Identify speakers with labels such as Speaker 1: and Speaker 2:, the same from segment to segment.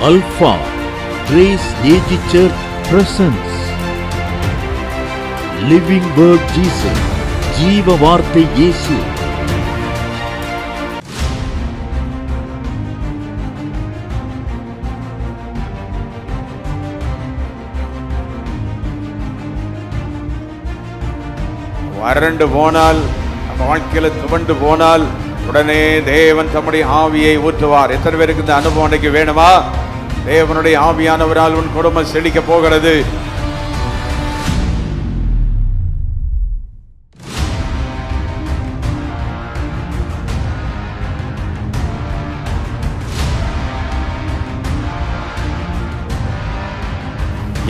Speaker 1: Alpha Grace AG Church presents Living Word Jesus, ஜீவ வார்த்தை இயேசு.
Speaker 2: வறண்டு போனால், நம்ம வாழ்க்கையில் துவண்டு போனால் உடனே தேவன் தம்முடைய ஆவியை ஊற்றுவார். எத்தனை பேருக்கு இந்த அனுபவம் அன்றைக்கு வேணுமா? தேவனுடைய ஆவியானவரால் உன் குடும்பம் செழிக்க போகிறது.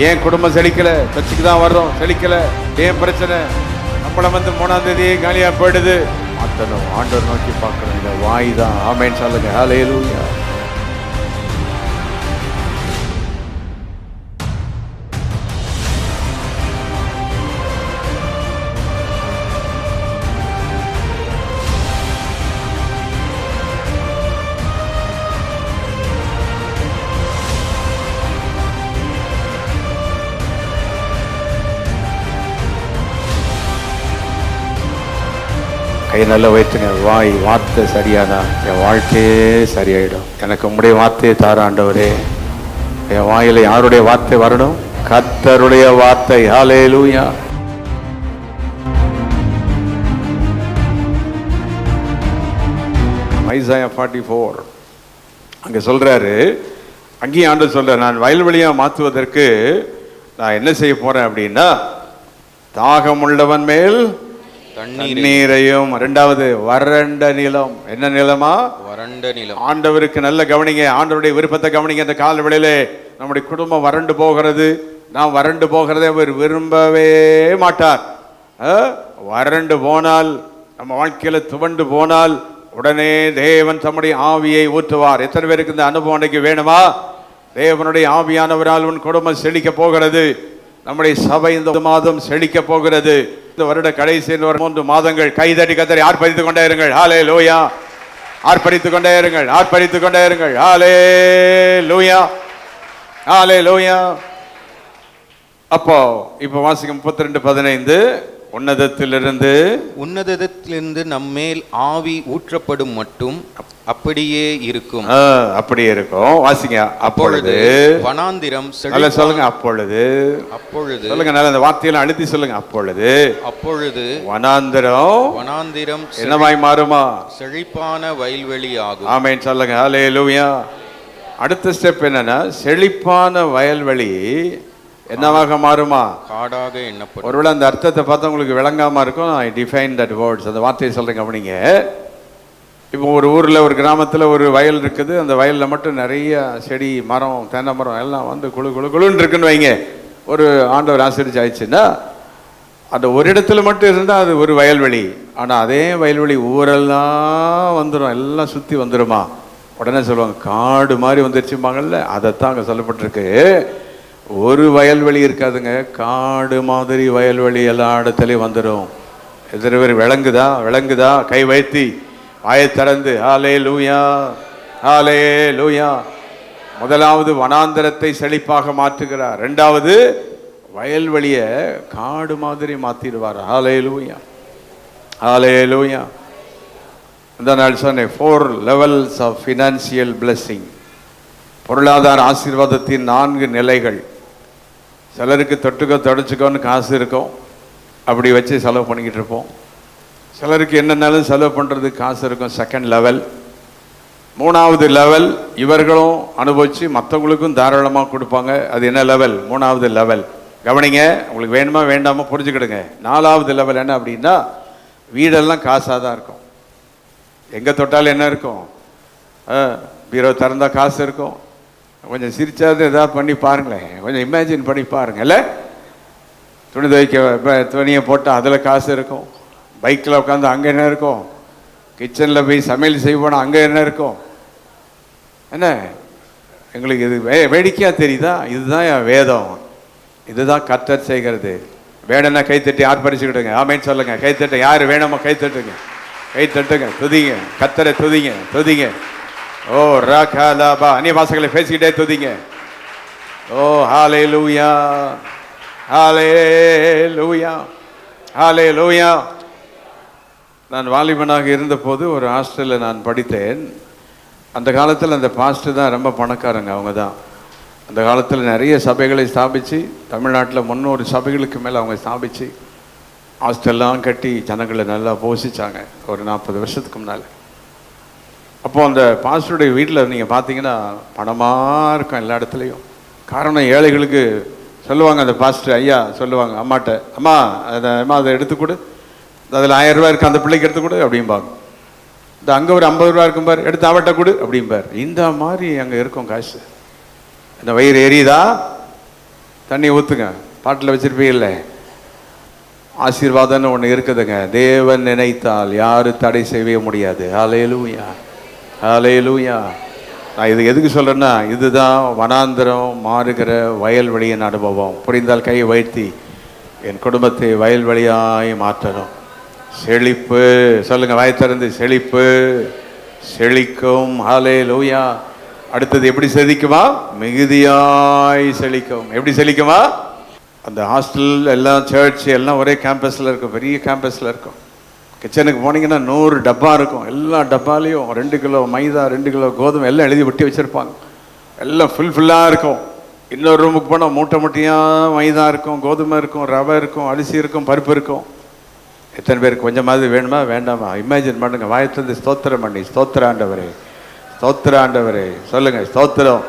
Speaker 2: ஏன் குடும்பம் செழிக்கல? சர்ச்சுக்கு தான் வர்றோம், செழிக்கல. ஏன் பிரச்சனை? நம்மள 3ஆம் தேதியே காலியா போயிடுது. மாத்தணும், ஆண்டவர் நோக்கி பார்க்கணும். இந்த வாய் தான். ஆமென் சொல்லுங்க. ஹல்லேலூயா. கை நல்ல வயிற்றுங்க. வாய் வார்த்தை சரியானா என் வாழ்க்கையே சரியாயிடும். எனக்கு உங்களுடைய வார்த்தையை தார ஆண்டவரே. என் வாயில யாருடைய வார்த்தை வரணும்? கர்த்தருடைய வார்த்தை. ஹல்லேலூயா. ஐசாயா 44 அங்க சொல்றாரு. அங்கேயும் ஆண்டவர் சொல்றாரு, நான் வயல்வெளியா மாற்றுவதற்கு நான் என்ன செய்ய போறேன் அப்படின்னா, தாகம் உள்ளவன் மேல் தண்ணீரையும். இரண்டாவது வறண்ட நிலம். என்ன நிலமா?
Speaker 3: வறண்ட நிலம்.
Speaker 2: ஆண்டவருக்கு நல்ல கவனிங்க, ஆண்டவருடைய விருப்பத்தை கவனிங்க. இந்த கால வேளையிலே நம்முடைய குடும்பம் வறண்டு போகிறது. நாம் வறண்டு போகிறதை அவர் விரும்பவே மாட்டார். வறண்டு போனால், நம்ம வாழ்க்கையில துவண்டு போனால் உடனே தேவன் தம்முடைய ஆவியை ஊற்றுவார். எத்தனை பேருக்கு இந்த அனுபவம் அன்றைக்கு வேணுமா? தேவனுடைய ஆவியானவரால் உன் குடும்பம் செழிக்க போகிறது. நம்முடைய சபை இந்த மாதம் செழிக்க போகிறது. இந்த வருட கடைசி 3 மாதங்கள் கைதட்டி கத்தரி ஆர்ப்பரித்துக் கொண்டே இருங்கள். ஹல்லேலூயா. ஆர்ப்பரித்துக் கொண்டே இருங்கள், ஆர்ப்பரித்துக் கொண்டே இருங்கள். ஹல்லேலூயா, ஹல்லேலூயா. அப்போ இப்ப வாசிக்கும் 32:15. உன்னதத்திலிருந்து நம்மேல் ஆவி ஊற்றப்படும் மட்டும் அப்படியே இருக்கும். அப்படியே இருக்கும். வாசிங்க. அப்பொழுது
Speaker 3: வனாந்திரம்
Speaker 2: சொல்லுங்க. அப்பொழுது சொல்லுங்க. நல்ல இந்த வார்த்தையெல்லாம் அழுத்தி சொல்லுங்க. அப்பொழுது வனாந்திரம் என்னமாய் மாறுமா?
Speaker 3: செழிப்பான வயல்வெளி ஆகும்.
Speaker 2: ஆமென் சொல்லுங்க. ஹல்லேலூயா. அடுத்த ஸ்டெப் என்னன்னா, செழிப்பான வயல்வெளி என்னவாக மாறுமா?
Speaker 3: காடாக எண்ணப்படும்.
Speaker 2: ஒருவேளை அந்த அர்த்தத்தை பார்த்தா உங்களுக்கு விளங்காம இருக்கும். ஐ டிஃபைன் தட் வேர்ட்ஸ். அந்த வார்த்தையை சொல்றேங்க. அப்படிங்க, இப்போ ஒரு ஊரில் ஒரு கிராமத்தில் ஒரு வயல் இருக்குது. அந்த வயலில் மட்டும் நிறைய செடி, மரம், தென்னை மரம் எல்லாம் வந்து குழுன்னு இருக்குன்னு வைங்க. ஒரு ஆண்டவர் ஆசீர்வதிச்சு ஆயிடுச்சுன்னா, அந்த ஒரு இடத்துல மட்டும் இருந்தால் அது ஒரு வயல்வெளி. ஆனால் அதே வயல்வெளி ஊரெல்லாம் வந்துடும், எல்லாம் சுற்றி வந்துடுமா? உடனே சொல்லுவாங்க, காடு மாதிரி வந்துருச்சுப்பாங்கல்ல. அதைத்தான் அங்கே சொல்லப்பட்டிருக்கு. ஒரு வயல்வெளி இருக்காதுங்க, காடு மாதிரி வயல்வெளி எல்லா இடத்துலையும் வந்துடும். எத்தனை பேர் விளங்குதா? கை வைத்தி வாயை திறந்து ஹல்லேலூயா, ஹல்லேலூயா. முதலாவது வனாந்தரத்தை செழிப்பாக மாற்றுகிறார். இரண்டாவது வயல்வெளியை காடு மாதிரி மாற்றிடுவார். ஹல்லேலூயா, ஹல்லேலூயா. இந்த நாள் சொன்னேன், 4 levels of financial blessing. பொருளாதார ஆசீர்வாதத்தின் 4 நிலைகள். சிலருக்கு தொட்டுக்கோ தொடச்சிக்கோன்னு காசு இருக்கும், அப்படி வச்சு செலவு பண்ணிக்கிட்டு இருப்போம். சிலருக்கு என்னன்னாலும் செலவு பண்ணுறதுக்கு காசு இருக்கும், செகண்ட் லெவல். 3வது லெவல் இவர்களும் அனுபவித்து மற்றவங்களுக்கும் தாராளமாக கொடுப்பாங்க. அது என்ன லெவல்? 3வது லெவல். கவனிங்க, உங்களுக்கு வேணுமா வேண்டாமா புரிஞ்சுக்கிடுங்க. 4வது லெவல் என்ன அப்படின்னா, வீடெல்லாம் காசாக தான் இருக்கும். எங்கே தொட்டாலும் என்ன இருக்கும்? பீரோ திறந்தால் காசு இருக்கும். கொஞ்சம் சிரிச்சாவது ஏதாவது பண்ணி பாருங்களேன், கொஞ்சம் இமேஜின் பண்ணி பாருங்கல்ல. துணி துணியை போட்டால் அதில் காசு இருக்கும். பைக்கில் உட்காந்து அங்கே என்ன இருக்கும்? கிச்சனில் போய் சமையல் செய்ய போனால் அங்கே என்ன இருக்கும்? என்ன எங்களுக்கு இது வேடிக்கையாக தெரியுதா? இதுதான் என் வேதம், இதுதான் கர்த்தர் செய்கிறது. வேணும்னா கைத்தட்டி ஆர்ப்பரிச்சுக்கிடுங்க. ஆமென் சொல்லுங்க. கைத்தட்ட யார் வேணுமோ கைத்தட்டுங்க, கைத்தட்டுங்க. துதிங்க, கர்த்தரை துதிங்க. ஓ ரகலபா அந்நிய பாஷைகளை பேசிக்கிட்டே துதிங்க. ஓ ஹalleluya ஹalleluya ஹalleluya. நான் வாலிபனாக இருந்தபோது ஒரு ஹாஸ்டலில் நான் படித்தேன். அந்த காலத்தில் அந்த பாஸ்டர் தான் ரொம்ப பணக்காரங்க. அவங்க தான் அந்த காலத்தில் நிறைய சபைகளை ஸ்தாபித்து தமிழ்நாட்டில் 300 சபைகளுக்கு மேலே அவங்க ஸ்தாபித்து ஹாஸ்டல்லாம் கட்டி ஜனங்களை நல்லா போஷிச்சாங்க ஒரு 40 வருஷத்துக்கு முன்னால். அப்போது அந்த பாஸ்டருடைய வீட்டில் நீங்கள் பார்த்தீங்கன்னா பணமாக இருக்கும் எல்லா இடத்துலையும். காரணம் ஏழைகளுக்கு சொல்லுவாங்க, அந்த பாஸ்டர் ஐயா சொல்லுவாங்க அம்மாட்ட, அம்மா அதை எடுத்துக்கொடு, அதில் 1000 ரூபா இருக்குது, அந்த பிள்ளைக்கு எடுத்துக்கொடு அப்படிம்பாங்க. இந்த அங்கே ஒரு 50 ரூபா இருக்கும் பார், எடுத்து அவட்ட கொடு அப்படிம்பார். இந்த மாதிரி அங்கே இருக்கும் காசு. இந்த வயிறு எரியுதா, தண்ணி ஊற்றுங்க, பாட்டில் வச்சுருப்பீங்கல்ல. ஆசீர்வாதம்னு ஒன்று இருக்குதுங்க. தேவன் நினைத்தால் யாரும் தடை செய்யவே முடியாது. ஹல்லேலூயா ஹல்லேலூயா. நான் இது எதுக்கு சொல்கிறேன்னா, இதுதான் வனாந்தரம் மாறுகிற வயல்வெளியின் அனுபவம். புரிந்தால் கையை வைத்தி என் குடும்பத்தை வயல்வெளியாய் மாற்றணும். செழிப்பு சொல்லுங்க, வாய் திறந்து செழிப்பு செழிக்கும். ஹல்லேலூயா. அடுத்தது எப்படி செழிக்குமா? மிகுதியாய் செழிக்கும். எப்படி செழிக்குமா? அந்த ஹாஸ்டல் எல்லாம் சர்ச் எல்லாம் ஒரே கேம்பஸில் இருக்கும், பெரிய கேம்பஸில் இருக்கும். கிச்சனுக்கு போனீங்கன்னா 100 டப்பா இருக்கும். எல்லா டப்பாலையும் 2 கிலோ மைதா, 2 கிலோ கோதுமை எல்லாம் எழுதி ஒட்டி வச்சுருப்பாங்க. எல்லாம் ஃபுல்லாக இருக்கும். இன்னொரு ரூமுக்கு போனால் மூட்டை மூட்டையாக மைதா இருக்கும், கோதுமை இருக்கும், ரவை இருக்கும், அரிசி இருக்கும், பருப்பு இருக்கும். எத்தனை பேருக்கு கொஞ்சமாவது வேணுமா வேண்டாமா? இமேஜின் பண்ணுங்க. வாயத்திலிருந்து ஸ்தோத்திரம் பண்ணி, ஸ்தோத்திர ஆண்டவரே, ஸ்தோத்திர ஆண்டவரே சொல்லுங்க, ஸ்தோத்திரம்.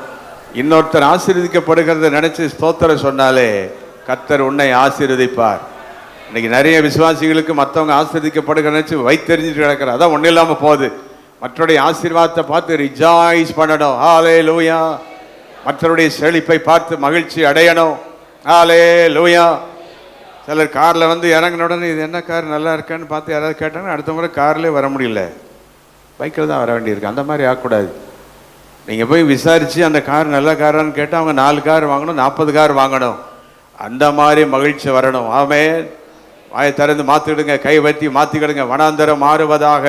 Speaker 2: இன்னொருத்தர் ஆசீர்வதிக்கப்படுகிறத நினைச்சு ஸ்தோத்திரம் சொன்னாலே கர்த்தர் உன்னை ஆசீர்வதிப்பார். இன்னைக்கு நிறைய விசுவாசிகளுக்கு மற்றவங்க ஆசீர்வதிக்கப்படுகிற நினைச்சு வைத்தெறிஞ்சிட்டு கிடக்கிறார். அதான் ஒன்றும் இல்லாமல் போகுது. மற்றவருடைய ஆசீர்வாதத்தை பார்த்து ரிஜாய்ஸ் பண்ணணும். ஹல்லேலூயா. மற்றவருடைய செழிப்பை பார்த்து மகிழ்ச்சி அடையணும். ஹல்லேலூயா. சிலர் காரில் வந்து இறங்கின உடனே இது என்ன கார் நல்லா இருக்கான்னு பார்த்து யாராவது கேட்டாங்கன்னா அடுத்த முறை கார்லேயே வர முடியல, பைக்கில் தான் வர வேண்டியிருக்கு. அந்த மாதிரி ஆகக்கூடாது. நீங்கள் போய் விசாரித்து அந்த கார் நல்ல காரான்னு கேட்டால் அவங்க 4 கார் வாங்கணும், 40 கார் வாங்கணும். அந்த மாதிரி மகிழ்ச்சி வரணும். ஆமென். வாயை திறந்து மாற்றிடுங்க, கை வைத்தி மாற்றிக்கிடுங்க. வனாந்தரம் மாறுவதாக.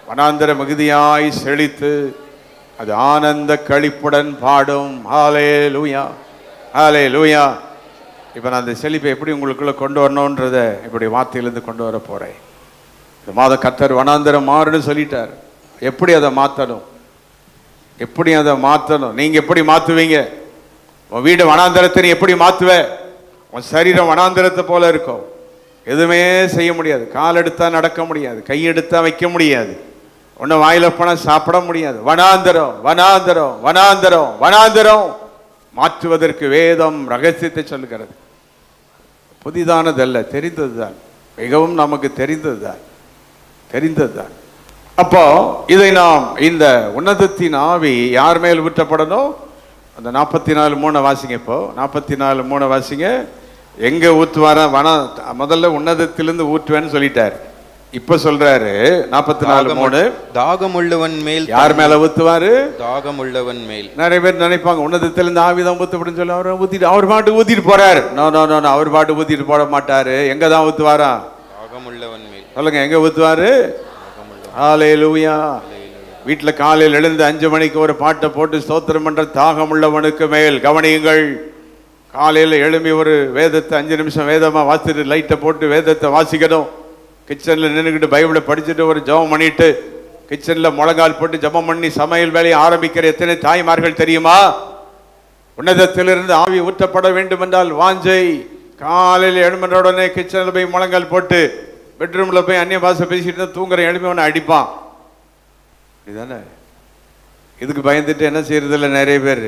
Speaker 2: வனாந்தரம் மிகுதியாய் செழித்து அது ஆனந்த களிப்புடன் பாடும். ஹல்லேலூயா ஹல்லேலூயா. இப்போ நான் அந்த செழிப்பை எப்படி உங்களுக்குள்ளே கொண்டு வரணுன்றதை இப்படி வார்த்தையிலேருந்து கொண்டு வர போகிறேன். இந்த மாதம் கர்த்தர் வனாந்தரம் மாறுன்னு சொல்லிட்டார். எப்படி அதை மாற்றணும், எப்படி அதை மாற்றணும்? நீங்கள் எப்படி மாற்றுவீங்க? உன் வீடு வனாந்தரத்தை நீ எப்படி மாற்றுவ? உன் சரீரம் வனாந்தரத்தை போல இருக்கும். எதுவுமே செய்ய முடியாது. கால் எடுத்தால் நடக்க முடியாது, கை எடுத்தால் வைக்க முடியாது, ஒன்றும் வாயில போனால் சாப்பிட முடியாது. வனாந்தரம் வனாந்தரம் வனாந்தரம் வனாந்தரம். மாற்றுவதற்கு வேதம் ரகசியத்தை சொல்லுகிறது. புதிதானதல்ல, தெரிந்தது தான், மிகவும் நமக்கு தெரிந்தது தான், தெரிந்தது தான். அப்போ இதை நாம் இந்த உன்னதத்தின் ஆவி யார் மேல் ஊற்றப்படணும்? அந்த 44:3 வாசிங்க. இப்போ 44:3 வாசிங்க. எங்க ஊற்றுவார? முதல்ல உன்னதத்திலிருந்து ஊற்றுவேன்னு சொல்லிட்டார். இப்ப சொல்றாரு 44:3,
Speaker 3: தாகமுள்ளவன் மேல்.
Speaker 2: யார் மேல ஊத்துவாரு?
Speaker 3: தாகமுள்ளவன் மேல்.
Speaker 2: நிறைய பேர் நினைப்பாங்க உன்னதத்திலிருந்து ஆவிதான் ஊத்தப்படும் சொல்லி அவர் ஊத்திட்டு அவர் பாட்டு ஊத்திட்டு போறாரு. நோ நோ நோ, அவர் பாட்டு ஊத்திட்டு போட மாட்டாரு. எங்க தான் ஊத்துவாரா?
Speaker 3: தாகமுள்ளவன் மேல்.
Speaker 2: சொல்லுங்க, எங்க ஊத்துவாரு? ஹல்லேலூயா. வீட்டில் காலையில் எழுந்து 5 மணிக்கு ஒரு பாட்டை போட்டு ஸ்தோத்திரம் பண்ற தாகம் உள்ளவனுக்கு மேல். கவனியுங்கள், காலையில் எழும்பி ஒரு வேதத்தை 5 நிமிஷம் வேதமாக வாசிட்டு லைட்டை போட்டு வேதத்தை வாசிக்கணும். கிச்சனில் நின்றுக்கிட்டு பைபிளை படிச்சுட்டு ஒரு ஜெபம் பண்ணிட்டு கிச்சனில் முழங்கால் போட்டு ஜெபம் பண்ணி சமையல் வேலையை ஆரம்பிக்கிற எத்தனை தாய்மார்கள் தெரியுமா? உன்னதத்திலிருந்து ஆவி ஊற்றப்பட வேண்டும் என்றால் வாஞ்சை. காலையில் எழும்புற உடனே கிச்சனில் போய் முழங்கால் போட்டு பெட்ரூமில் போய் அந்நிய பாஷை பேசிட்டு தூங்குற எழுப்பி அவனை அடிப்பான். இதுதானே? இதுக்கு பயந்துட்டு என்ன செய்யறது இல்லை, நிறைய பேர்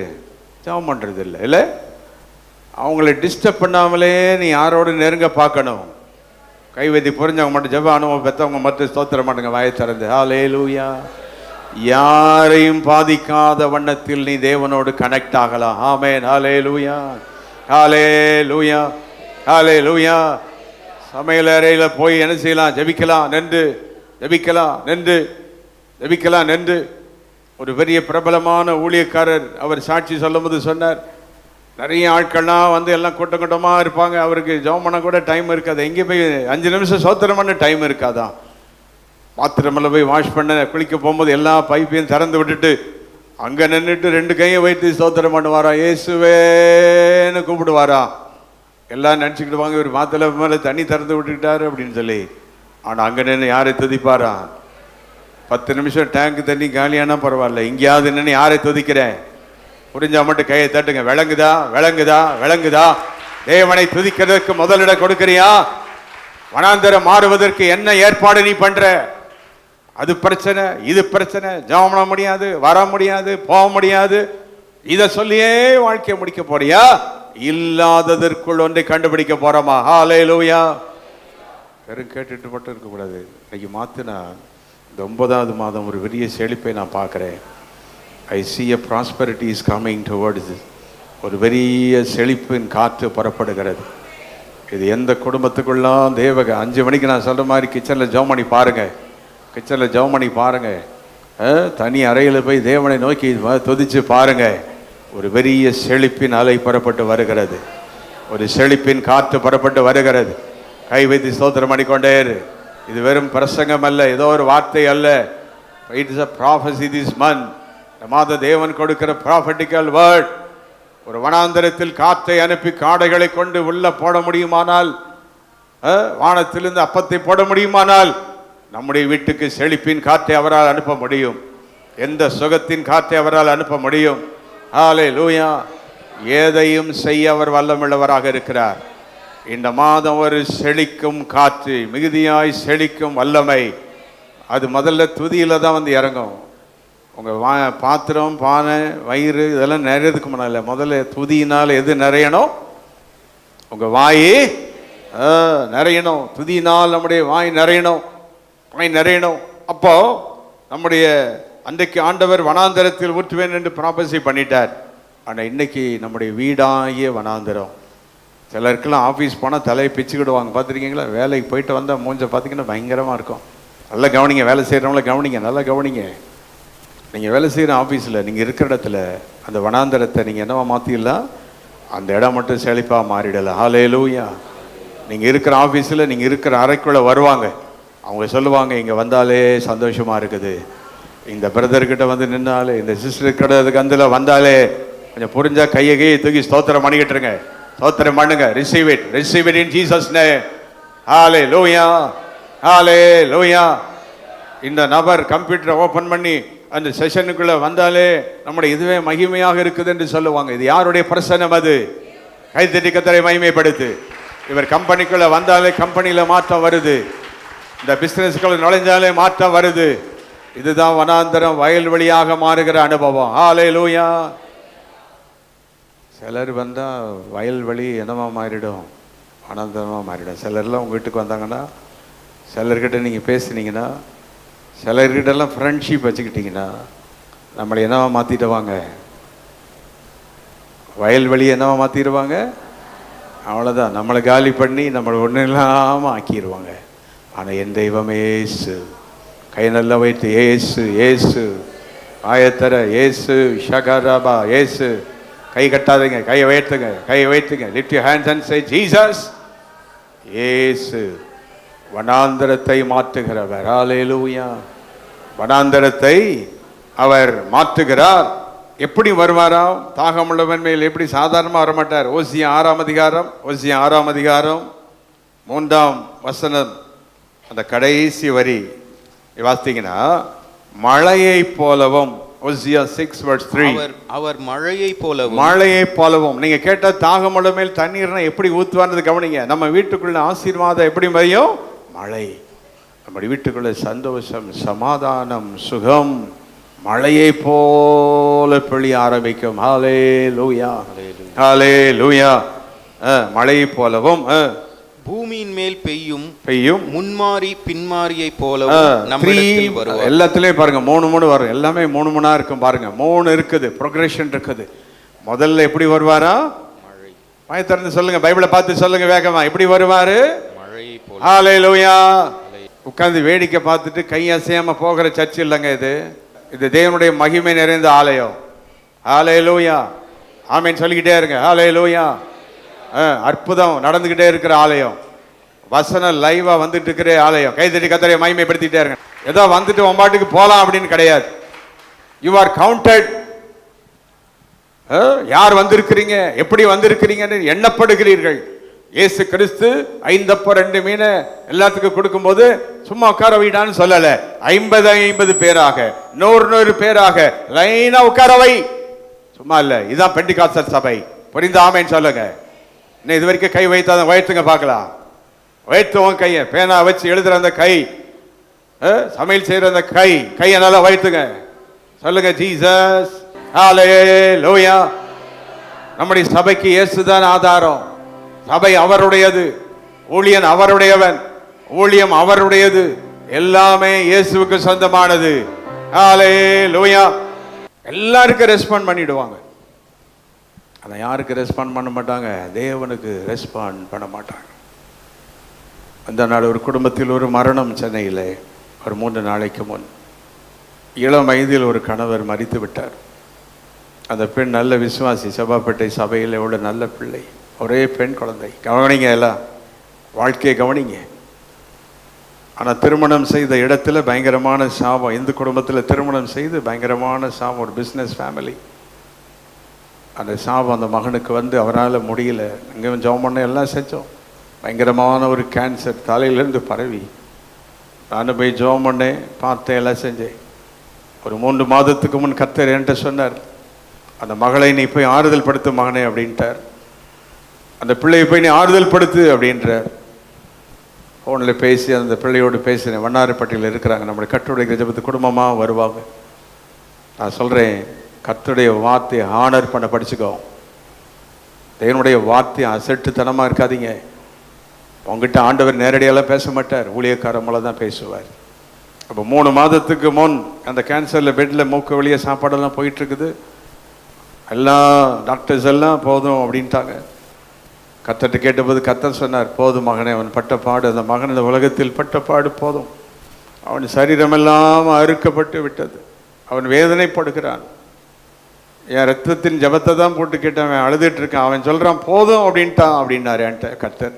Speaker 2: ஜெபம் பண்ணுறது இல்லை. இல்லை, அவங்கள டிஸ்டர்ப் பண்ணாமலே நீ யாரோடு நெருங்க பார்க்கணும். கைவதி புரிஞ்சவங்க மட்டும் ஜெப அனுபவம் பெற்றவங்க மட்டும் ஸ்தோத்திரம் பண்ணுங்க வாயை திறந்து. ஹல்லேலூயா. யாரையும் பாதிக்காத வண்ணத்தில் நீ தேவனோடு கனெக்ட் ஆகலாம். ஆமென். ஹல்லேலூயா ஹல்லேலூயா ஹல்லேலூயா. சமையல் அறையில் போய் என்ன செய்யலாம்? ஜெபிக்கலாம் நின்று, ஜெபிக்கலாம் நின்று, ஜெபிக்கலாம் நின்று. ஒரு பெரிய பிரபலமான ஊழியக்காரர் அவர் சாட்சி சொல்லும் போது சொன்னார், நிறைய ஆட்கள்லாம் வந்து எல்லாம் கூட்டம் கூட்டமாக இருப்பாங்க, அவருக்கு ஜெபம் பண்ண கூட டைம் இருக்காது. எங்கே போய் 5 நிமிஷம் ஸ்தோத்திரம் பண்ண டைம் இருக்காதான். பாத்திரமெல்லாம் போய் வாஷ் பண்ண குளிக்க போகும்போது எல்லா பைப்பையும் திறந்து விட்டுட்டு அங்கே நின்றுட்டு 2 கையை வைத்து ஸ்தோத்திரம் பண்ணுவாரா, இயேசுவேன்னு கூப்பிடுவாரா. எல்லாம் நினச்சிக்கிட்டு வாங்க ஒரு மாத்திரை மேலே தண்ணி திறந்து விட்டுக்கிட்டாரு அப்படின்னு சொல்லி. ஆனால் அங்கே நின்று யாரை துதிப்பாரா? 10 நிமிஷம் டேங்க் தண்ணி காலியானா பரவாயில்ல, இங்கேயாவது நின்று யாரை துதிக்கிறேன்? புரிஞ்சா மட்டும் கையை தட்டுங்க. விளங்குதா விளங்குதா விளங்குதா? தேவனை துதிக்கிறதுக்கு முதலிடம் கொடுக்கிறியா? வனாந்தரம் மாறுவதற்கு என்ன ஏற்பாடு நீ பண்ற? அது பிரச்சனை, இது பிரச்சனை, ஜெபம் பண்ண முடியாது, வர முடியாது, போக முடியாது, இதை சொல்லியே வாழ்க்கையை முடிக்க போறியா? இல்லாததற்குள் ஒன்றை கண்டுபிடிக்க போறோமா? ஹல்லேலூயா. வெறும் கேட்டுட்டு மட்டும் இருக்கக்கூடாது. இன்னைக்கு மாத்தினா இந்த 9வது மாதம் ஒரு பெரிய செழிப்பை நான் பார்க்குறேன். I see a prosperity is coming towards this. ஒரு பெரிய செழிப்பின் காற்று புறப்படுகிறது. இது எந்த குடும்பத்துக்குள்ளாம் தேவக 5 மணிக்கு நான் சொல்கிற மாதிரி கிச்சனில் ஜெபம் பண்ணி பாருங்கள். கிச்சனில் ஜெபம் பண்ணி பாருங்கள். தனி அறையில் போய் தேவனை நோக்கி துதிச்சு பாருங்கள். ஒரு பெரிய செழிப்பின் அலை புறப்பட்டு வருகிறது. ஒரு செழிப்பின் காற்று புறப்பட்டு வருகிறது. கை வைத்து ஸ்தோத்திரம் பண்ணிக்கொண்டே இரு. இது வெறும் பிரசங்கம் அல்ல, ஏதோ ஒரு வார்த்தை அல்ல. It is a prophecy this month. இந்த மாத தேவன் கொடுக்கிற ப்ராஃபட்டிக்கல் வேர்ட். ஒரு வனாந்தரத்தில் காற்றை அனுப்பி காடைகளை கொண்டு உள்ள போட முடியுமானால், வானத்திலிருந்து அப்பத்தை போட முடியுமானால், நம்முடைய வீட்டுக்கு செழிப்பின் காற்றை அவரால் அனுப்ப முடியும். எந்த சுகத்தின் காற்றை அவரால் அனுப்ப முடியும். ஹல்லேலூயா. எதையும் செய்ய அவர் வல்லமுள்ளவராக இருக்கிறார். இந்த மாதம் ஒரு செழிக்கும் காற்று, மிகுதியாய் செழிக்கும் வல்லமை. அது முதல்ல துதியில தான் வந்து இறங்கும். உங்கள் பாத்திரம், பானை, வயிறு இதெல்லாம் நிறையறதுக்கு முன்னால முதல்ல துதியினால் எது நிறையணும்? உங்கள் வாய் நிறையணும். துதியினால் நம்முடைய வாய் நிறையணும், வாய் நிறையணும். அப்போ நம்முடைய அன்றைக்கு ஆண்டவர் வனாந்தரத்தில் ஊற்றுவேன் என்று ப்ராபசி பண்ணிட்டார். ஆனால் இன்னைக்கு நம்முடைய வீடாகிய வனாந்தரம். சிலருக்கெல்லாம் ஆஃபீஸ் போனால் தலையை பிச்சுக்கிடுவாங்க, பார்த்துருக்கீங்களா? வேலைக்கு போயிட்டு வந்தால் மூஞ்ச பார்த்தீங்கன்னா பயங்கரமாக இருக்கும். நல்லா கவனிங்க, வேலை செய்கிறவங்கள கவனிங்க, நல்லா கவனிங்க. நீங்கள் வேலை செய்கிற ஆஃபீஸில் நீங்கள் இருக்கிற இடத்துல அந்த வனாந்தரத்தை நீங்கள் என்னவா மாற்றிடலாம்? அந்த இடம் மட்டும் செழிப்பாக மாறிடலாம். ஹல்லேலூயா. நீங்கள் இருக்கிற ஆஃபீஸில் நீங்கள் இருக்கிற அறைக்குள்ளே வருவாங்க. அவங்க சொல்லுவாங்க, இங்கே வந்தாலே சந்தோஷமாக இருக்குது. இந்த பிரதர்கிட்ட வந்து நின்னாலே, இந்த சிஸ்டர் கிட்ட அதில் வந்தாலே கொஞ்சம் புரிஞ்சால் கையை தூக்கி ஸ்தோத்திரம் பண்ணிக்கிட்டுருங்க. ஸ்தோத்திரம் பண்ணுங்க. Receive it in Jesus name. Hallelujah, hallelujah. இந்த நபர் கம்ப்யூட்டரை ஓப்பன் பண்ணி அந்த செஷனுக்குள்ளே வந்தாலே நம்முடைய இதுவே மகிமையாக இருக்குது என்று சொல்லுவாங்க. இது யாருடைய பிரசன்னம்? அது கைத்தட்டி கர்த்தரை மகிமைப்படுத்து. இவர் கம்பெனிக்குள்ளே வந்தாலே கம்பெனியில் மாற்றம் வருது. இந்த பிஸ்னஸ்குள்ள நுழைஞ்சாலே மாற்றம் வருது. இதுதான் வனாந்தரம் வயல்வெளியாக மாறுகிற அனுபவம். ஹல்லேலூயா. சிலர் வந்தால் வயல்வெளி என்னவா மாறிடும்? வனாந்தரமாக மாறிடும். சிலர்லாம் உங்கள் வீட்டுக்கு வந்தாங்கன்னா, சிலர்கிட்ட நீங்கள் பேசுனீங்கன்னா, சிலர்கிட்டலாம் ஃப்ரெண்ட்ஷிப் வச்சுக்கிட்டிங்கன்னா நம்மளை என்னவா மாற்றிடுவாங்க? வயல்வெளி என்னவா மாற்றிடுவாங்க? அவ்வளோதான். நம்மளை காலி பண்ணி நம்மளை ஒன்றும் இல்லாமல் ஆக்கிடுவாங்க. ஆனால் என் தெய்வம் ஏசு. கை நல்லா வைத்து ஏசு ஏசு, ஆயத்தர ஏசு, ஷகரபா ஏசு. கை கட்டாதீங்க, கையை வைத்துங்க, கையை வைத்துங்க. Lift your hands and say Jesus. ஏசு வனாந்தரத்தை மாற்றுகிறவர். ஹல்லேலூயா. வனாந்தரத்தை அவர் மாற்றுகிறார். எப்படி வருவாராம்? தாகமுள்ளவன் மேல் எப்படி சாதாரணமாக வரமாட்டார். ஓசியா 6ஆம் அதிகாரம், ஓசியா 6ஆம் அதிகாரம் 3ஆம் வசனம் அந்த கடைசி வரி வாசித்தீங்கன்னா, மழையை போலவும். ஓசியா 6:3.
Speaker 3: அவர் மழையை போலவும்.
Speaker 2: மழையை போலவும். நீங்க கேட்ட தாகமுள்ள மேல் தண்ணீர்னா எப்படி ஊத்துவார்னது கவனிங்க. நம்ம வீட்டுக்குள்ள ஆசீர்வாதம் எப்படி வரையும்? மழை. நம்முடைய வீட்டுக்குள்ள சந்தோஷம், சமாதானம், சுகம் மழையை போல பொழிய ஆரம்பிக்கும். ஹல்லேலூயா, ஹல்லேலூயா. மழையை போலவும்
Speaker 3: பூமியின் மேல்
Speaker 2: பெய்யும்
Speaker 3: முன்மாறி பின்மாரியை போலவும் நம்மிடத்தில் வருவார்.
Speaker 2: எல்லாத்துலயும் பாருங்க 3 வரும். எல்லாமே 3 இருக்கும். பாருங்க 3 இருக்குது, ப்ரோக்ரஷன் இருக்குது. முதல்ல எப்படி வருவாரா?
Speaker 3: மழை.
Speaker 2: வாயை திறந்து சொல்லுங்க, பைபிளை பார்த்து சொல்லுங்க வேகமா. எப்படி வருவாரு?
Speaker 3: மழையை போல.
Speaker 2: ஹல்லேலூயா. உட்கார்ந்து வேடிக்கை பார்த்துட்டு கை அசையாம போகிற சர்ச் இல்லைங்க இது. இது தேவனுடைய மகிமை நிறைந்த ஆலயம். ஹல்லேலூயா. ஆமென் சொல்லிக்கிட்டே இருங்க. ஹல்லேலூயா. அற்புதம் நடந்துகிட்டே இருக்கிற ஆலயம். வசனம் லைவா வந்துட்டு இருக்கிற ஆலயம். கைதட்டி கர்த்தரை மகிமைப்படுத்திட்டே இருங்க. ஏதோ வந்துட்டு உம்பாட்டுக்கு போலாம் அப்படின்னு கிடையாது. You are counted. யார் வந்திருக்கிறீங்க, எப்படி வந்திருக்கிறீங்கன்னு எண்ணப்படுகிறீர்கள். இயேசு கிறிஸ்து 5 அப்பம் 2 மீன் எல்லாத்துக்கும் கொடுக்கும்போது சும்மா உட்கார வைடான்னு சொல்லல. 50 பேராக 100 பேராக லைனா உட்கார வை. சும்மா இல்ல. இதுதான் பெண்டிகாஸ்டல் சபை. புரிந்து ஆமேன்னு சொல்லுங்க. இன்னும் இது வரைக்கும் கை வைத்தாத வயத்துங்க பார்க்கலாம். வயத்துவன் கையை பேனா வச்சு எழுதுற அந்த கை, சமையல் செய்யற அந்த கையை நல்லா வயத்துங்க. சொல்லுங்க ஜீசஸ். ஹல்லேலூயா. நம்முடைய சபைக்கு இயேசுதான் ஆதாரம். சபை அவருடையது, ஊழியன் அவருடையவன், ஊழியம் அவருடையது, எல்லாமே இயேசுவுக்கு சொந்தமானது. ஹல்லேலூயா. எல்லாருக்கும் ரெஸ்பாண்ட் பண்ணிடுவாங்க. ஆனா யாருக்கு ரெஸ்பாண்ட் பண்ண மாட்டாங்க? தேவனுக்கு ரெஸ்பாண்ட் பண்ண மாட்டாங்க. அந்த நாள் ஒரு குடும்பத்தில் ஒரு மரணம். சென்னையில் ஒரு 3 நாளைக்கு முன் இளம் வயதில் ஒரு கணவர் மரித்து விட்டார். அந்த பெண் நல்ல விசுவாசி, செவ்வாப்பேட்டை சபையில் எவ்வளோ நல்ல பிள்ளை, ஒரே பெண் குழந்தை. கவனிங்க, எல்லாம் வாழ்க்கையை கவனிங்க. ஆனால் திருமணம் செய்த இடத்துல பயங்கரமான சாபம். இந்து குடும்பத்தில் திருமணம் செய்து பயங்கரமான சாபம். ஒரு பிஸ்னஸ் ஃபேமிலி. அந்த சாபம் அந்த மகனுக்கு வந்து அவரால் முடியல. இங்கே ஜெபம் பண்ண எல்லாம் செஞ்சோம். பயங்கரமான ஒரு கேன்சர் தலையிலேருந்து பரவி. நானும் போய் ஜெபம் பண்ணேன், பார்த்தேன், எல்லாம் செஞ்சேன். ஒரு 3 மாதத்துக்கு முன் கர்த்தர் என்கிட்ட சொன்னார், அந்த மகளை நீ போய் ஆறுதல் படுத்து மகனே அப்படின்ட்டார். அந்த பிள்ளையை போய் நீ ஆறுதல் படுத்து அப்படின்றார். ஃபோனில் பேசி அந்த பிள்ளையோடு பேசினேன். வண்ணாரப்பட்டியில் இருக்கிறாங்க. நம்முடைய கர்த்தருடைய ஜெபத்து குடும்பமாக வருவாங்க. நான் சொல்கிறேன், கர்த்தருடைய வார்த்தையை ஆனர் பண்ண படிச்சுக்கோ. தேவனுடைய வார்த்தையை அசட்டுத்தனமாக இருக்காதீங்க. உங்ககிட்ட ஆண்டவர் நேரடியெல்லாம் பேச மாட்டார், ஊழியக்கார மூலம் தான் பேசுவார். அப்போ 3 மாதத்துக்கு முன் அந்த கேன்சரில் பெட்டில் மூக்கு வழியாக சாப்பாடெல்லாம் போயிட்டுருக்குது. எல்லாம் டாக்டர்ஸ் எல்லாம் போதும் அப்படின்ட்டாங்க. கர்த்தர்ட்ட கேட்டபோது கர்த்தர் சொன்னார், போதும் மகனே, அவன் பட்ட பாடு, அந்த மகன் இந்த உலகத்தில் பட்ட பாடு போதும். அவன் சரீரமெல்லாம் அறுக்கப்பட்டு விட்டது, அவன் வேதனைப்படுகிறான். என் ரத்தத்தின் ஜபத்தை தான் போட்டு கேட்டான், அவன் அழுதுட்டு இருக்கான், அவன் சொல்கிறான் போதும் அப்படின்ட்டான் அப்படின்னாரு என்கிட்ட கர்த்தர்.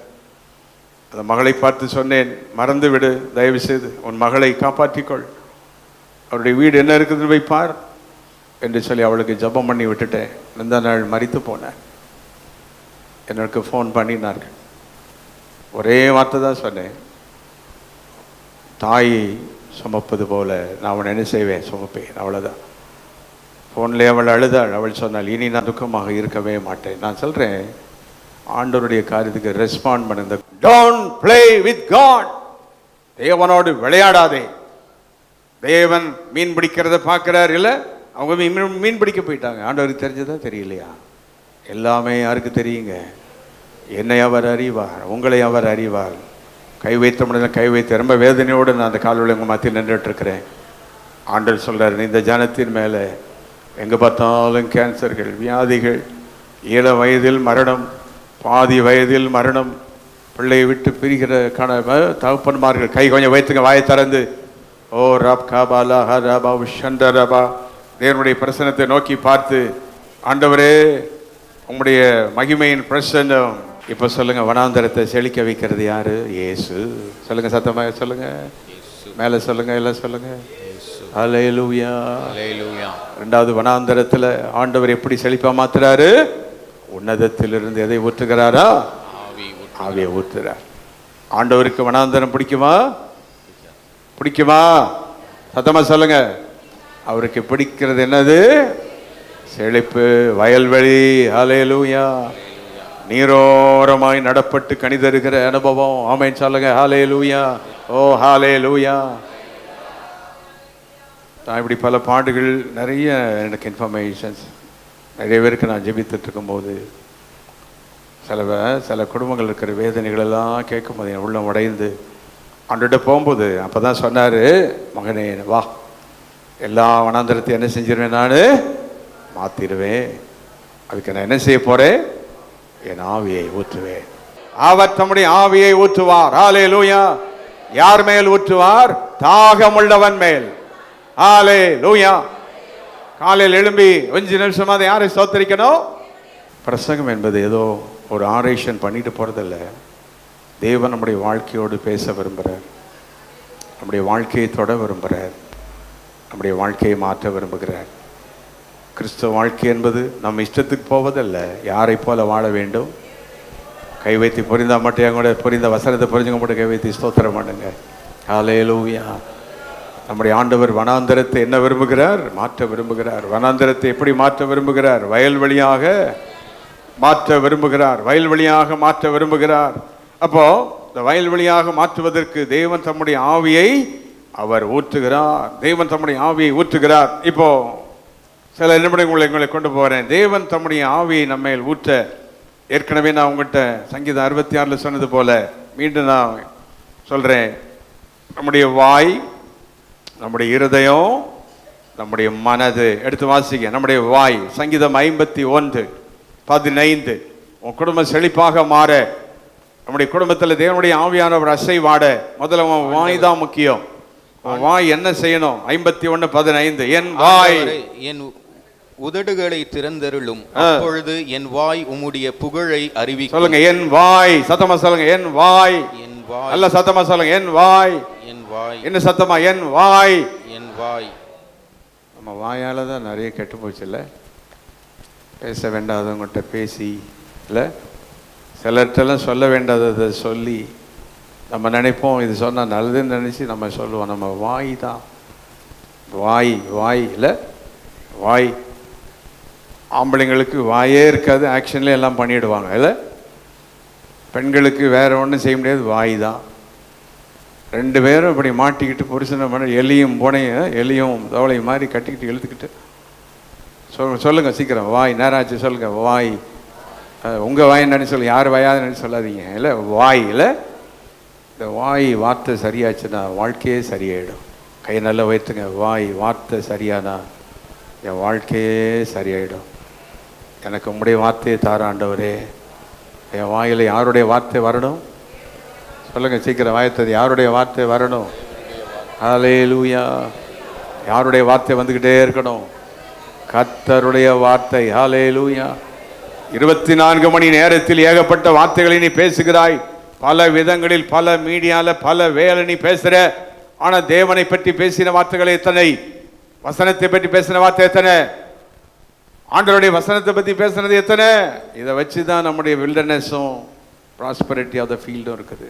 Speaker 2: அந்த மகளை பார்த்து சொன்னேன், மறந்து விடு, தயவு செய்து உன் மகளை காப்பாற்றிக்கொள், அவருடைய வீடு என்ன இருக்குதுன்னு போய் பார் என்று சொல்லி அவளுக்கு ஜபம் பண்ணி விட்டுட்டேன். இந்த நாள் மரித்து போனேன். எனக்கு ஃபோன் பண்ணினார்கள். ஒரே வார்த்தை தான் சொன்னேன், தாய் சுமப்பது போல நான் அவனை என்ன செய்வேன், சுமப்பேன், அவ்வளோதான். ஃபோன்லேயே அவள் அழுதாள். அவள் சொன்னாள், இனி நான் துக்கமாக இருக்கவே மாட்டேன். நான் சொல்கிறேன், ஆண்டவருடைய காரியத்துக்கு ரெஸ்பாண்ட் பண்ணுங்க. Don't play with God. தேவனோடு விளையாடாதே. தேவன் மீன் பிடிக்கிறத பார்க்குறாரு இல்லை, அவங்க மீன் பிடிக்க போயிட்டாங்க. ஆண்டவருக்கு தெரிஞ்சதா தெரியலையா? எல்லாமே யாருக்கு தெரியுங்க? என்னை அவர் அறிவார், உங்களை அவர் அறிவார். கை வைத்த முடியல, கை வைத்து ரொம்ப வேதனையோடு நான் அந்த கால்வழி உங்கள் மத்தியில் நின்றுட்டுருக்கிறேன். ஆண்டவர் சொல்கிறார், இந்த ஜனத்தின் மேலே எங்கே பார்த்தாலும் கேன்சர்கள், வியாதிகள், 7 வயதில் மரணம், பாதி வயதில் மரணம், பிள்ளையை விட்டு பிரிகிற தகப்பன்மார்கள். கை கொஞ்சம் வைத்துங்க, வாயை திறந்து. ஓ ரப் காபாலா ஹரபா உஷண்டரபா. தேவனுடைய பிரசன்னத்தை நோக்கி பார்த்து, ஆண்டவரே உங்களுடைய மகிமையின் பிரசன்னம். இப்போ சொல்லுங்க, வனாந்தரத்தை செழிக்க வைக்கிறது யாரு? இயேசு. சொல்லுங்க, சத்தமாக சொல்லுங்க, மேலே சொல்லுங்க, எல்லாம் சொல்லுங்க. ஹல்லேலூயா. ரெண்டாவது, வனாந்தரத்தில் ஆண்டவர் எப்படி செழிப்பா மாத்துறாரு? உன்னதத்திலிருந்து எதை ஊற்றுகிறாரா? ஆவியை ஊற்றுறார். ஆண்டவருக்கு வனாந்தரம் பிடிக்குமா? பிடிக்குமா? சத்தமா சொல்லுங்க. அவருக்கு பிடிக்கிறது என்னது? செழிப்பு, வயல்வெளி. ஹல்லேலூயா. நீரோரமாய் நடப்பட்டு கனிதருகிற அனுபவம். ஆமென் சொல்லுங்க. ஹல்லேலூயா. ஓ ஹல்லேலூயா. நான் இப்படி பல பாடுகள், நிறைய எனக்கு இன்ஃபர்மேஷன்ஸ், நிறைய பேருக்கு நான் ஜெபித்துட்டு இருக்கும்போது சில குடும்பங்கள் இருக்கிற வேதனைகள் எல்லாம் கேட்கும்போது என் உள்ளம் உடைந்து ஆண்டுகிட்ட போகும்போது அப்போ தான் சொன்னார், மகனே வா, எல்லா வனாந்தரத்தையும் என்ன செஞ்சிருவேன், நான் மாற்றிடுவேன். அதுக்கு நான் என்ன செய்ய போகிறேன்? என் ஆவியை ஊற்றுவேன். அவர் தம்முடைய ஆவியை ஊற்றுவார். ஹல்லேலூயா. யார் மேல் ஊற்றுவார்? தாகமுள்ளவன் மேல். ஹல்லேலூயா. காலையில் எழும்பி 5 நிமிஷமா அதை யாரை ஸ்தோத்திரிக்கணும்? பிரசங்கம் என்பது ஏதோ ஒரு ஆரேஷன் பண்ணிட்டு போகிறதில்ல. தேவன் நம்முடைய வாழ்க்கையோடு பேச விரும்புகிறார். நம்முடைய வாழ்க்கையை தொட விரும்புகிறார், நம்முடைய வாழ்க்கையை மாற்ற விரும்புகிறார். கிறிஸ்தவ வாழ்க்கை என்பது நம்ம இஷ்டத்துக்கு போவதல்ல. யாரை போல வாழ வேண்டும்? கை வைத்து புரிந்தால் மட்டும் எங்களோட புரிந்த வசனத்தை புரிஞ்சுங்க மட்டும் கை வைத்து ஸ்தோத்திரம் பண்ணுங்க. ஹல்லேலூயா. நம்முடைய ஆண்டவர் வனாந்தரத்தை என்ன விரும்புகிறார்? மாற்ற விரும்புகிறார். வனாந்தரத்தை எப்படி மாற்ற விரும்புகிறார்? வயல்வெளியாக மாற்ற விரும்புகிறார். வயல்வெளியாக மாற்ற விரும்புகிறார். அப்போ இந்த வயல்வெளியாக மாற்றுவதற்கு தேவன் தம்முடைய ஆவியை அவர் ஊற்றுகிறார். தேவன் தம்முடைய ஆவியை ஊற்றுகிறார். இப்போ சில நிமிடங்களை உங்களை கொண்டு போகிறேன். தேவன் தம்முடைய ஆவியை நம்ம ஊற்ற ஏற்கனவே நான் உங்கள்கிட்ட சங்கீதம் 66 சொன்னது போல மீண்டும் நான் சொல்கிறேன். நம்முடைய வாய், நம்முடைய இருதயம், நம்முடைய மனது. எடுத்து வாசிக்க. நம்முடைய வாய், சங்கீதம் 51:15. உன் குடும்பம் செழிப்பாக மாற, நம்முடைய குடும்பத்தில் தேவனுடைய ஆவியானவர் அசைவாட முதல்ல உன் வாய் தான் முக்கியம். உன் வாய் என்ன செய்யணும்? 51:15. என் வாய்
Speaker 3: என் உதடுகளை திறந்தருளும், அப்பொழுது என் வாய் உம்முடைய புகழை அறிவிக்கும்.
Speaker 2: சொல்லுங்க, என் வாய். சத்தமா சொல்லுங்க, என் வாய்.
Speaker 3: என் வாய்.
Speaker 2: அல்ல சத்தமா சொல்லுங்க, என் வாய்.
Speaker 3: என் வாய்.
Speaker 2: என்ன சத்தமா? என் வாய்.
Speaker 3: என் வாய்.
Speaker 2: நம்ம வாயால தான் நிறைய கெட்டு போச்சு இல்லை? பேச வேண்டாதவங்கள்ட்ட பேசி இல்லை, சிலர்கிட்டலாம் சொல்ல வேண்டாததை சொல்லி நம்ம நினைப்போம் இது சொன்னால் நல்லதுன்னு நினச்சி நம்ம சொல்லுவோம். நம்ம வாய் தான். வாய் வாய் இல்லை, வாய். ஆம்பளைங்களுக்கு வாயே இருக்காது, ஆக்ஷன்லேயே எல்லாம் பண்ணிவிடுவாங்க இல்லை? பெண்களுக்கு வேறு ஒன்றும் செய்ய முடியாது, வாய் தான். ரெண்டு பேரும் இப்படி மாட்டிக்கிட்டு புருஷனை பண்ண எலியும் பூனையும், எலியும் தவளையும் மாதிரி கட்டிக்கிட்டு இழுத்துக்கிட்டு சொல்லுங்கள் சீக்கிரம். வாய். நேராச்சு சொல்லுங்கள், வாய். உங்கள் வாய் நினைச்சு சொல்லுங்கள், யார் வாயாவது நினைச்சு சொல்லாதீங்க இல்லை? வாய் இல்லை. இந்த வாய் வார்த்தை சரியாச்சுன்னா வாழ்க்கையே சரியாயிடும். கை நல்லா வைத்துங்க. வாய் வார்த்தை சரியானா என் வாழ்க்கையே சரியாயிடும். எனக்கு உம்முடைய வார்த்தையை தார ஆண்டவரே. என் வாயில் யாருடைய வார்த்தை வரணும்? சொல்லுங்கள் சீக்கிரம். வாயத்தது யாருடைய வார்த்தை வரணும்? ஹல்லேலூயா. யாருடைய வார்த்தை வந்துக்கிட்டே இருக்கணும்? கர்த்தருடைய வார்த்தை. ஹல்லேலூயா. 24 மணி நேரத்தில் ஏகப்பட்ட வார்த்தைகளை நீ பேசுகிறாய். பல விதங்களில், பல மீடியாவில், பல வேலை நீ பேசுகிற. ஆனால் தேவனை பற்றி பேசின வார்த்தைகள் எத்தனை? வசனத்தை பற்றி பேசின வார்த்தை எத்தனை? ஆண்டவருடைய வசனத்தை பற்றி பேசுனது எத்தனை? இதை வச்சு தான் நம்முடைய வில்டர்னஸும் ப்ராஸ்பரிட்டி ஆஃப் த ஃபீல்டும் இருக்குது.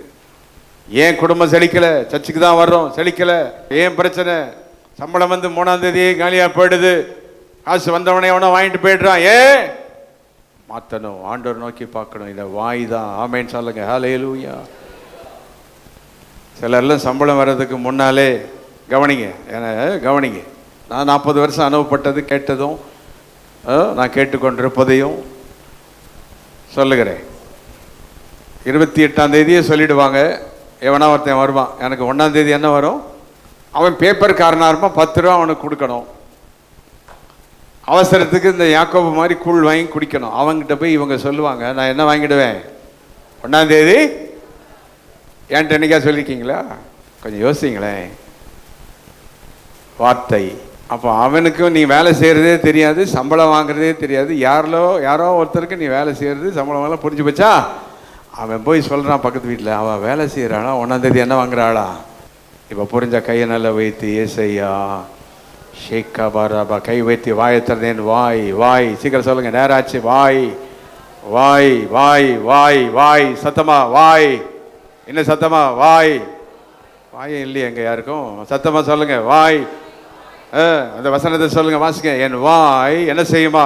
Speaker 2: ஏன் குடும்பம் செழிக்கலை? சர்ச்சுக்கு தான் வர்றோம், செழிக்கலை. ஏன் பிரச்சனை? சம்பளம் வந்து 3ஆம் தேதி காலியாக போயிடுது. காசு வந்தவனே அவனை வாங்கிட்டு போயிடுறான். ஏன் மாற்றணும்? ஆண்டவர் நோக்கி பார்க்கணும். இதை வாய் தான். ஆமேன்னு சொல்லுங்க. ஹல்லேலூயா. சிலர்லாம் சம்பளம் வர்றதுக்கு முன்னாலே கவனிங்க, கவனிங்க. நான் 40 வருஷம் அனுபவப்பட்டது, கேட்டதும் நான் கேட்டுக்கொண்டிருப்பதையும் சொல்லுகிறேன். 28ஆம் தேதியே சொல்லிடுவாங்க. எவனா ஒருத்தன் வருவான், எனக்கு 1ஆம் தேதி என்ன வரும்? அவன் பேப்பர்காரனாக இருப்பான், 10 ரூபா அவனுக்கு கொடுக்கணும். அவசரத்துக்கு இந்த யாக்கோபு மாதிரி கூழ் வாங்கி குடிக்கணும். அவங்ககிட்ட போய் இவங்க சொல்லுவாங்க, நான் என்ன வாங்கிடுவேன்? 1ஆம் தேதி. ஏன்ட்டு என்னைக்கா சொல்லியிருக்கீங்களா? கொஞ்சம் யோசிங்களேன். வார்த்தை. அப்போ அவனுக்கும் நீ வேலை செய்கிறதே தெரியாது, சம்பளம் வாங்குறதே தெரியாது. யாரோ ஒருத்தருக்கு நீ வேலை செய்கிறது, சம்பளம் வாங்கலாம் புரிஞ்சு போச்சா? அவன் போய் சொல்கிறான் பக்கத்து வீட்டில், அவள் வேலை செய்கிறானா, 1ஆம் தேதி என்ன வாங்குறாளா? இப்போ புரிஞ்ச கையை நல்லா வைத்து ஏசையா ஷேக்கா பாராபா கை வைத்து வாயை திறந்தேன். வாய் வாய். சீக்கிரம் சொல்லுங்கள். நேராச்சு. வாய் வாய் வாய் வாய் வாய். சத்தமா வாய். என்ன சத்தமா? வாய். வாயே இல்லையே எங்க யாருக்கும்? சத்தமா சொல்லுங்க. வாய். அந்த வசனத்தை சொல்லுங்க, வாசிங்க. என் வாய் என்ன செய்யுமா?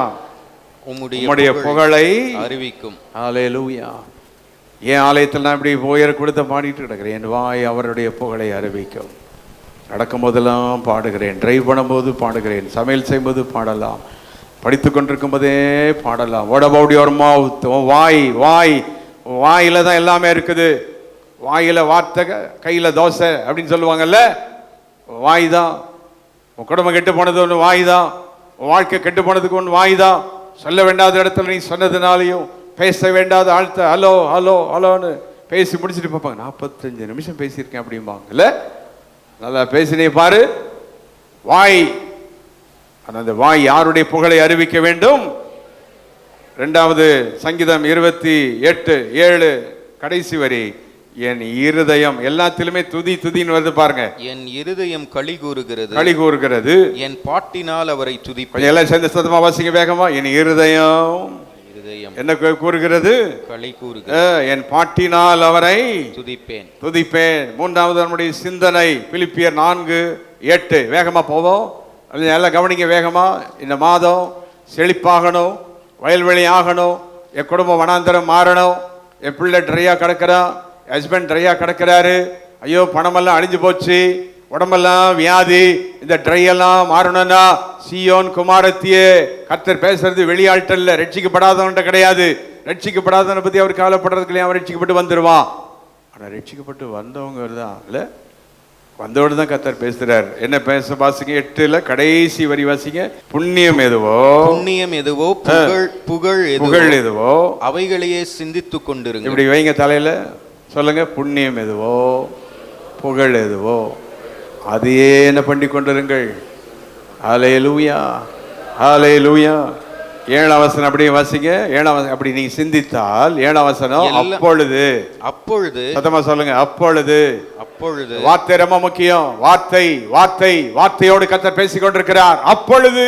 Speaker 2: உம்முடைய புகழை அறிவிக்கும். ஹல்லேலூயா. என் ஆலயத்தில் நான் இப்படி போயர் கொடுத்த பாடிட்டு கிடக்கிறேன். என் வாய் அவருடைய புகழை அறிவிக்கும். நடக்கும் போதெல்லாம் பாடுகிறேன், டிரைவ் பண்ணும்போது பாடுகிறேன், சமையல் செய்யும்போது பாடலாம், படித்து கொண்டிருக்கும் போதே பாடலாம். What about your mouth? வாய். வாய். வாயில தான் எல்லாமே இருக்குது. வாயில வார்த்தை, கையில தோசை அப்படின்னு சொல்லுவாங்கல்ல. வாய் தான். உன் குடும்பம் கெட்டு போனது ஒன்று வாய் தான். உன் வாழ்க்கை கெட்டு போனதுக்கு ஒன்று வாய் தான். சொல்ல வேண்டாத இடத்துல நீ சொன்னதுனாலையும், பேச வேண்டாத ஆழ்த்த ஹலோ ஹலோ ஹலோன்னு பேசி முடிச்சுட்டு பார்ப்பாங்க. 45 நிமிஷம் பேசியிருக்கேன் அப்படிம்பாங்கல்ல. நல்லா பேசினே பாரு. வாய். அந்த வாய் யாருடைய புகழை அறிவிக்க வேண்டும்? 2வது சங்கீதம் 28:7 கடைசி வரி. என் இருதயம், எல்லாத்திலுமே துதி துதின்னு வருது பாருங்க.
Speaker 3: என் இருதயம் களி கூறுகிறது,
Speaker 2: களி கூறுகிறது,
Speaker 3: என் பாட்டினால் அவரை துதிப்பேன்.
Speaker 2: கொஞ்சம் எல்லாம் சேர்ந்து சத்தமா வாசிங்க வேகமா. என் இருதயம் என்ன கூறுகிறது?
Speaker 3: களி கூறுகிறது,
Speaker 2: என் பாட்டினால் அவரை
Speaker 3: துதிப்பேன்
Speaker 2: துதிப்பேன். மூன்றாவது நம்முடைய சிந்தனை பிலிப்பியர் 4:8. வேகமா போவோம், எல்லாம் கவனிங்க வேகமா. இந்த மாதம் செழிப்பாகணும், வயல்வெளி ஆகணும், என் குடும்பம் வனாந்தரம் மாறணும், என் பிள்ளை ட்ரையா கிடக்கிறான், ஹஸ்பண்ட் ட்ரையா கிடக்கிறாரு, ஐயோ பணமெல்லாம் அழிஞ்சு போச்சு, உடம்பெல்லாம் வியாதி, இந்த ட்ரையெல்லாம் மாறணும்னா சீயோன் குமாரத்தியே, கர்த்தர் பேசுறது வெளியாட்கள் ரட்சிக்கப்படாதவன்ட்ட கிடையாது. ரட்சிக்கப்படாதவனை பத்தி அவர் கவலைப்படுறதுக்கு அவன் ரட்சிக்கப்பட்டு வந்துடுவான். ஆனா ரட்சிக்கப்பட்டு வந்தவங்க தான் இல்ல, வந்தோடு தான் கர்த்தர் பேசுறார். என்ன பேச வாசிங்க 8ல கடைசி வரி வாசிங்க. புண்ணியம் எதுவோ,
Speaker 3: புண்ணியம் எதுவோ, புகழ்
Speaker 2: எதுவோ
Speaker 3: அவைகளையே சிந்தித்துக் கொண்டிருங்க.
Speaker 2: இப்படி வைங்க தலையில சொல்லுங்க. புண்ணியம் எதுவோ, புகழ் எதுவோ அதையே என்ன பண்ணி கொண்டிருங்கள். ஹல்லேலூயா, ஹல்லேலூயா. 7ஆம் வசனம் அப்படியே வாசிங்க. 7ஆம் வசனம் அப்படி நீங்க சிந்தித்தால் 7ஆம் வசனம் அப்பொழுது,
Speaker 3: அப்பொழுது
Speaker 2: சத்தமா சொல்லுங்க. அப்பொழுது,
Speaker 3: அப்பொழுது
Speaker 2: வார்த்தை ரொம்ப முக்கியம். வார்த்தை, வார்த்தை, வார்த்தையோடு கர்த்தர் பேசிக் கொண்டிருக்கிறார். அப்பொழுது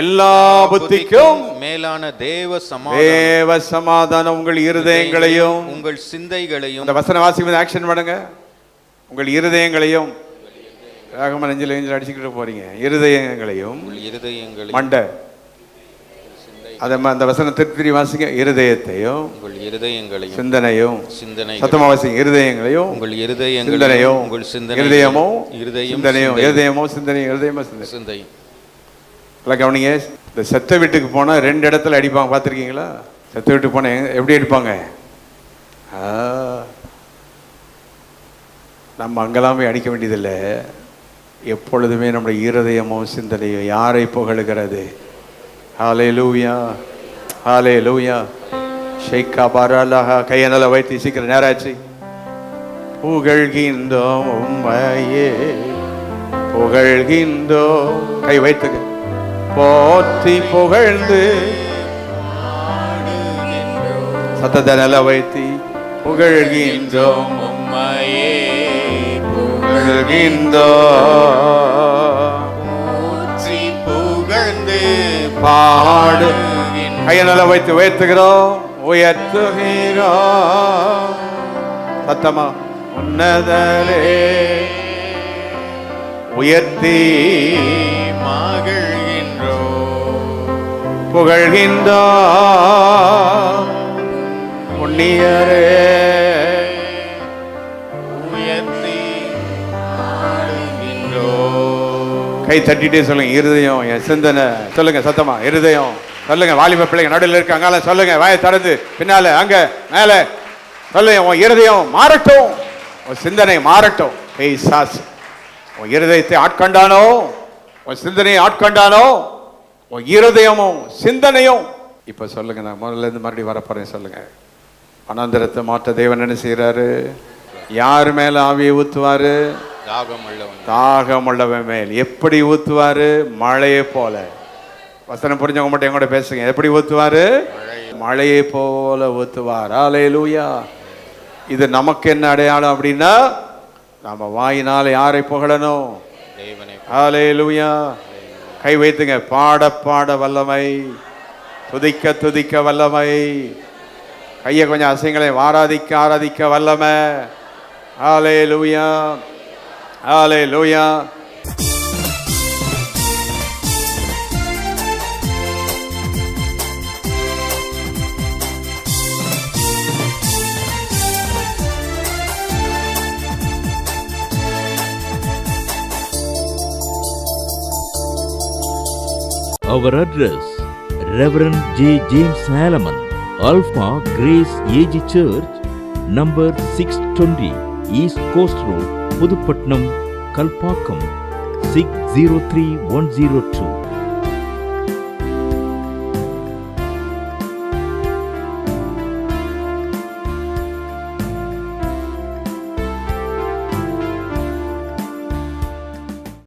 Speaker 2: எல்லா புத்திக்கும்
Speaker 3: மேலான தேவ
Speaker 2: சமாதானம் உங்கள் இருதயங்களையும்
Speaker 3: உங்கள் சிந்தைகளையும்.
Speaker 2: அந்த வசன வாசிக்கும் ஆக்ஷன் பண்ணுங்க. உங்கள் இருதயங்களையும் வேகமா நெஞ்சில அடிச்சுக்கிட்டு போறீங்க. இருதயங்களையும் மண்டை அந்த வசனம் திருப்பி வாசிங்க. இருதயத்தையும்
Speaker 3: உங்கள் இருதயங்களையும்
Speaker 2: சிந்தனையும் சத்தமா வாசிங்க. இருதயங்களையும்
Speaker 3: உங்கள் இருதயங்களையும்
Speaker 2: சிந்தனையும்
Speaker 3: உங்கள் சிந்தனை
Speaker 2: இருதயமோ
Speaker 3: சிந்தனையும்
Speaker 2: இருதயமோ சிந்தனையும் இருதயமோ
Speaker 3: சிந்தை.
Speaker 2: எல்லாம் கவனிங்க. இந்த செத்த வீட்டுக்கு போனா 2 இடத்துல அடிப்பாங்க, பார்த்துருக்கீங்களா? செத்த வீட்டுக்கு போனா எப்படி அடிப்பாங்க? நம்ம அங்கெல்லாம் போய் அடிக்க வேண்டியதில்லை. எப்பொழுதுமே நம்முடைய இருதயமும் சிந்தனையும் யாரை புகழுகிறது? ஹல்லேலூயா, ஹல்லேலூயா. ஷேக்கா பாராலாஹா. கையை நல்லா வைத்து சீக்கிரம் நேராச்சு. புகழ்கின்றோம் உம்மையே, புகழ்கின்றோம். கை வைத்துங்க. போற்றி புகழ்ந்து சத்தத்தை நல்லா வைத்தி புகழ்கின்றோம் உம்மையே, புகழ்கின்றோம். போற்றி புகழ்ந்து பாடு. கையை நல்லா வைத்து உயர்த்துகிறோம், உயர்த்துகிறோம். சத்தமா உன்னதரே உயர்த்தி புகழ்கின்றோம். புண்ணியரே உயர்த்தி கை தட்டிட்டே சொல்லுங்க. இருதயம் என் சிந்தனை சொல்லுங்க சத்தமா. இருதயம் சொல்லுங்க. வாலிப பிள்ளைங்க நடுவில் இருக்காங்க, சொல்லுங்க. வாயை திறந்து பின்னால அங்க மேல சொல்லுங்க. உன் இருதயம் மாறட்டும், உன் சிந்தனை மாறட்டும். சாஸ் உன் இருதயத்தை ஆட்கொண்டானோ, உன் சிந்தனையை ஆட்கொண்டானோ, உன் இருதயமும் சிந்தனையும். இப்ப சொல்லுங்க. நான் முதல்ல இருந்து மறுபடியும் வரப்போறேன். சொல்லுங்க. வனாந்தரத்தை மாற்ற தேவன் என்ன செய்யறாரு? யார் மேல ஆவியை ஊத்துவாரு? தாகம் உள்ளவன் மேல். எப்படி ஊத்துவாரு? மழையை போல. வசனம் புரிஞ்சவங்க மட்டும் எங்கூட பேசுங்க. எப்படி ஊத்துவாரு? மழையை போல ஊத்துவார். ஹல்லேலூயா. இது நமக்கு என்ன அடையாளம் அப்படின்னா, நாம வாயினால யாரை புகழணும்? ஹல்லேலூயா. கை வைத்துங்க. பாட பாட வல்லமை, துதிக்க துதிக்க வல்லமை. கையை கொஞ்சம் அசைங்களை. ஆராதிக்க ஆராதிக்க வல்லமை. ஹல்லேலூயா, ஹல்லேலூயா.
Speaker 1: Our address, Reverend J. James Salaman, Alpha Grace AG Church, number 620, East Coast Road, Pudupatnam, Kalpakkam, 603102.